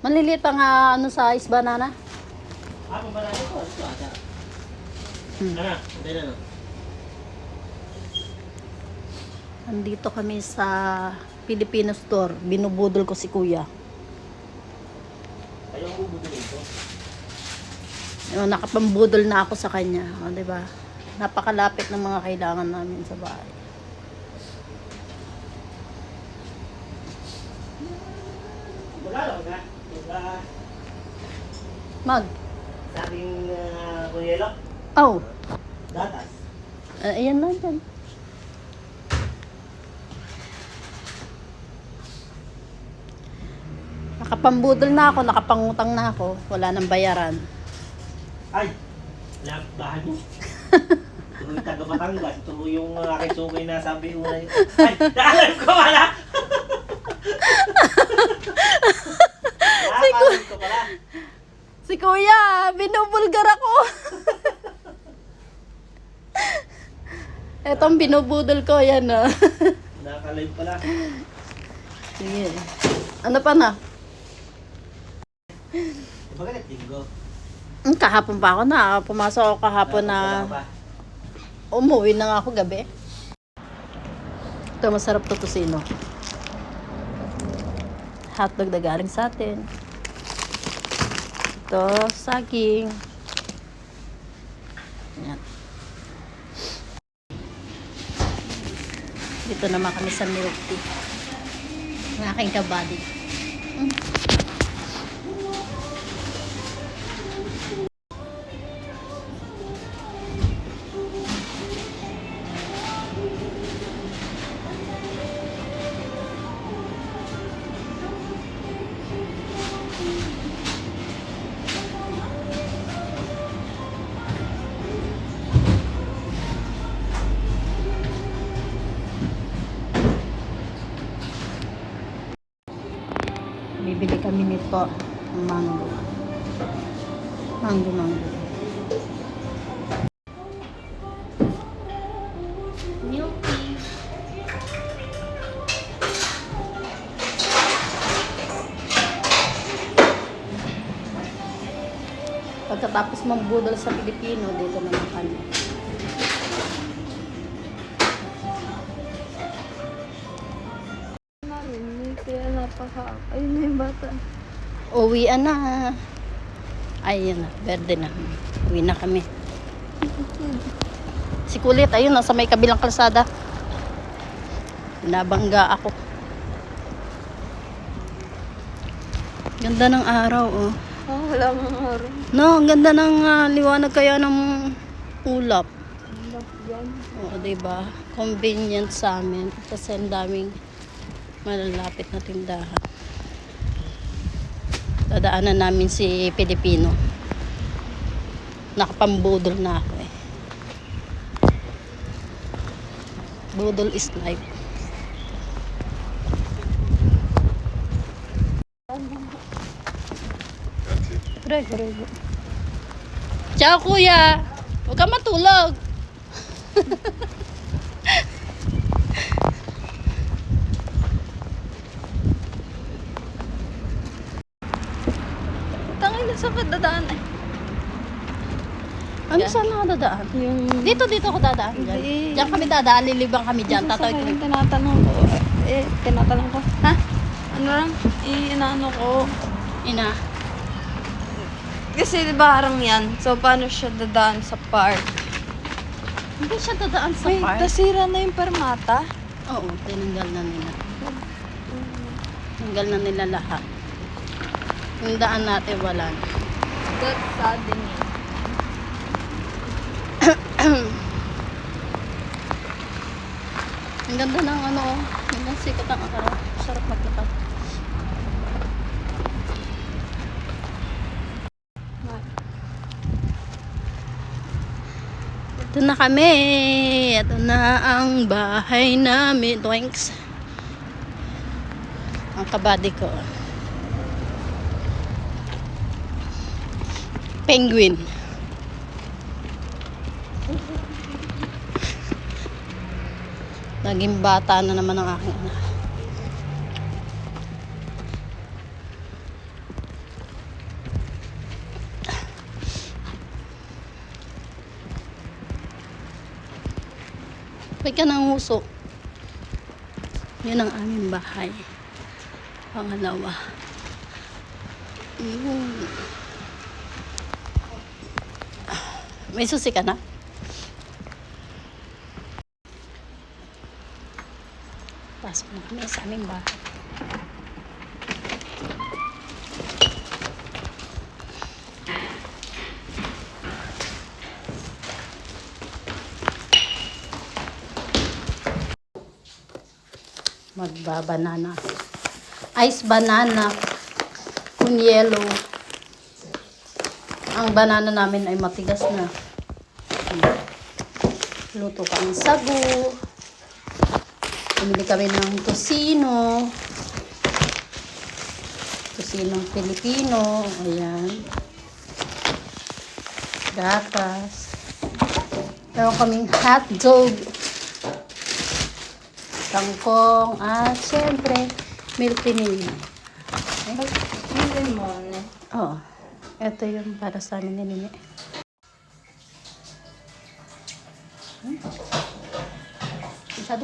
Maliliit pa nga ano size banana. Ano ba na ito? Ito ata. Ano? Hindi na no? Andito kami sa Filipino store. Binubudol ko si kuya. Ayaw ko budol ito. Nakapambudol na ako sa kanya. O, diba? Napakalapit ng mga kailangan namin sa bahay. Magkano ka? Mag. Sabing kunyelo? Oh. Gatas. Ayan na dyan. Nakapambudol na ako, nakapangutang na ako. Wala nang bayaran. Ay! Bahan mo. Tuloy taga Batangas. Tuloy yung aking sungay na sabi una yun. Ay! Naalam ko pala! Naalam ko pala. Si kuya, binubulgar ako. Etong binubudol ko, yan o. Nakalive pala. Sige. Ano pa na? Bakit linggo? Kahapon pa ako na. Pumasok ako kahapon na umuwi na nga ako gabi. Ito, masarap to tusino. Hotdog na galing sa atin. Ito, saging. Yan. Dito naman kami sa milk tea. Ang aking kabady. Bibili kami nito, mango. Mango. Milk tea. Pagkatapos mambudol sa Pilipino, dito naman kami. Kaya ayun na yung bata. Uwian na. Ayun na, berde na. Uwi na kami. Si Kulit, ayun, nasa may kabilang kalsada. Nabangga ako. Ganda ng araw, oh. Oh, wala mong araw. No, ang ganda ng liwanag kaya ng ulap. Yan. Oo, diba? Convenient sa amin. Kasi ang daming malalapit na tindahan. Dadaanan namin si Pilipino. Nakapambudol na ako eh. Budol is life. Rego. Ciao kuya. Huwag ka matulog. Tangin na saan ka dadaan eh. Ano saan ako dadaan? Yung... Dito ako dadaan. Hindi. Diyan kami dadaan, lilibang kami dyan. Tatawid ko. Tinatanong ko. Tinatanong ko. Ha? Ano lang? Inaano ko. Ina. Kasi diba harang yan? So paano siya dadaan sa park? Hindi siya dadaan sa Wait, park. nasira na yung permata? Oo, tinanggal na nila. Tinanggal na nila lahat. Yung daan natin wala na. That's saddening. Ang ganda ng ano, ang sikat ng araw. Sarap maglakad. Ito na kami. Ito na ang bahay namin. Thanks. Ang kabady ko. Penguin. Naging bata na naman ang aking anak. May ka ng huso. Yan ang aming bahay. Pangalawa. Yun. May susi ka na? Pasok na kami sa aming bahay. Magbabanana. Ice banana. Kun yellow. Ang banana namin ay matigas na. Luto kami sagu. Bumili kami ng tosino. Tosinong Pilipino. Ayan. Gatas. Meron kaming hotdog. Kangkong. At syempre, milk pinili. May lemon. Oh, ito yung para sa amin ni Nini.